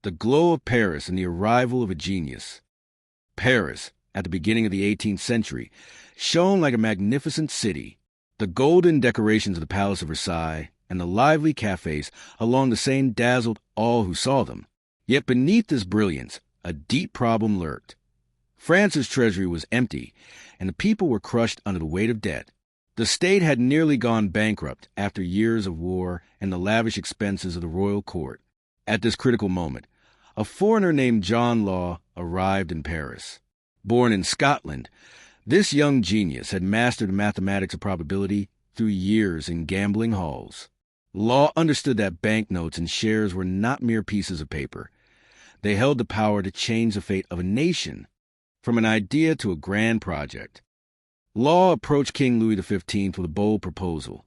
The glow of Paris and the arrival of a genius. Paris, at the beginning of the 18th century, shone like a magnificent city. The golden decorations of the Palace of Versailles and the lively cafes along the Seine dazzled all who saw them. Yet beneath this brilliance, a deep problem lurked. France's treasury was empty, and the people were crushed under the weight of debt. The state had nearly gone bankrupt after years of war and the lavish expenses of the royal court. At this critical moment, a foreigner named John Law arrived in Paris. Born in Scotland, this young genius had mastered the mathematics of probability through years in gambling halls. Law understood that banknotes and shares were not mere pieces of paper. They held the power to change the fate of a nation, from an idea to a grand project. Law approached King Louis XV with a bold proposal.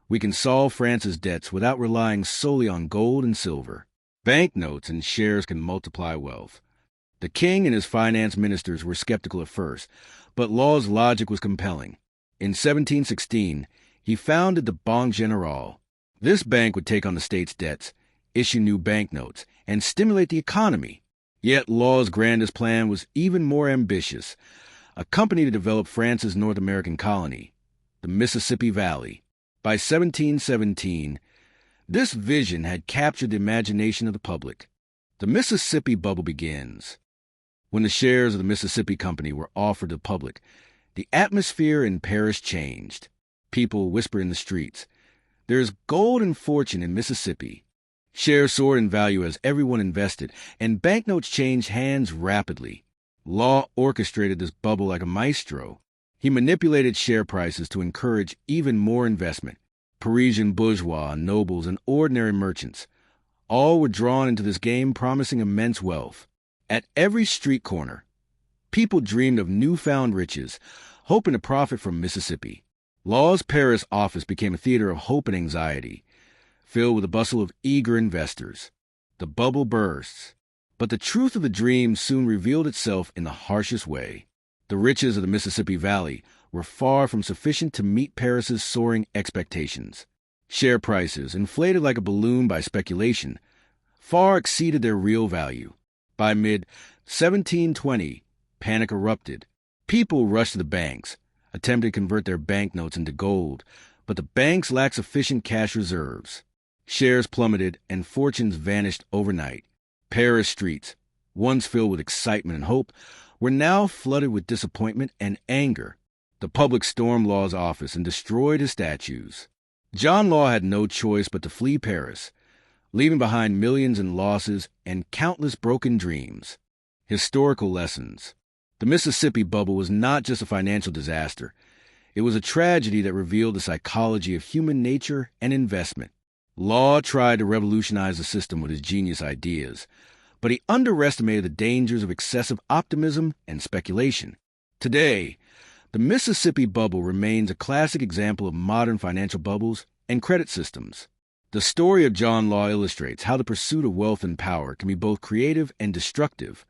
We can solve France's debts without relying solely on gold and silver. Banknotes and shares can multiply wealth. The king and his finance ministers were skeptical at first, but Law's logic was compelling. In 1716, he founded the Banque Générale. This bank would take on the state's debts, issue new banknotes, and stimulate the economy. Yet Law's grandest plan was even more ambitious: a company to develop France's North American colony, the Mississippi Valley. By 1717, this vision had captured the imagination of the public. The Mississippi bubble begins. When the shares of the Mississippi Company were offered to the public, the atmosphere in Paris changed. People whispered in the streets, "There's gold and fortune in Mississippi." Shares soared in value as everyone invested, and banknotes changed hands rapidly. Law orchestrated this bubble like a maestro. He manipulated share prices to encourage even more investment. Parisian bourgeois, nobles, and ordinary merchants all were drawn into this game, promising immense wealth. At every street corner, people dreamed of newfound riches, hoping to profit from Mississippi. Law's Paris office became a theater of hope and anxiety, filled with the bustle of eager investors. The bubble bursts, but the truth of the dream soon revealed itself in the harshest way. The riches of the Mississippi Valley were far from sufficient to meet Paris's soaring expectations. Share prices, inflated like a balloon by speculation, far exceeded their real value. By mid-1720, panic erupted. People rushed to the banks, attempting to convert their banknotes into gold, but the banks lacked sufficient cash reserves. Shares plummeted and fortunes vanished overnight. Paris streets, once filled with excitement and hope, were now flooded with disappointment and anger. The public stormed Law's office and destroyed his statues. John Law had no choice but to flee Paris, leaving behind millions in losses and countless broken dreams. Historical lessons. The Mississippi bubble was not just a financial disaster. It was a tragedy that revealed the psychology of human nature and investment. Law tried to revolutionize the system with his genius ideas, but he underestimated the dangers of excessive optimism and speculation. Today, the Mississippi bubble remains a classic example of modern financial bubbles and credit systems. The story of John Law illustrates how the pursuit of wealth and power can be both creative and destructive.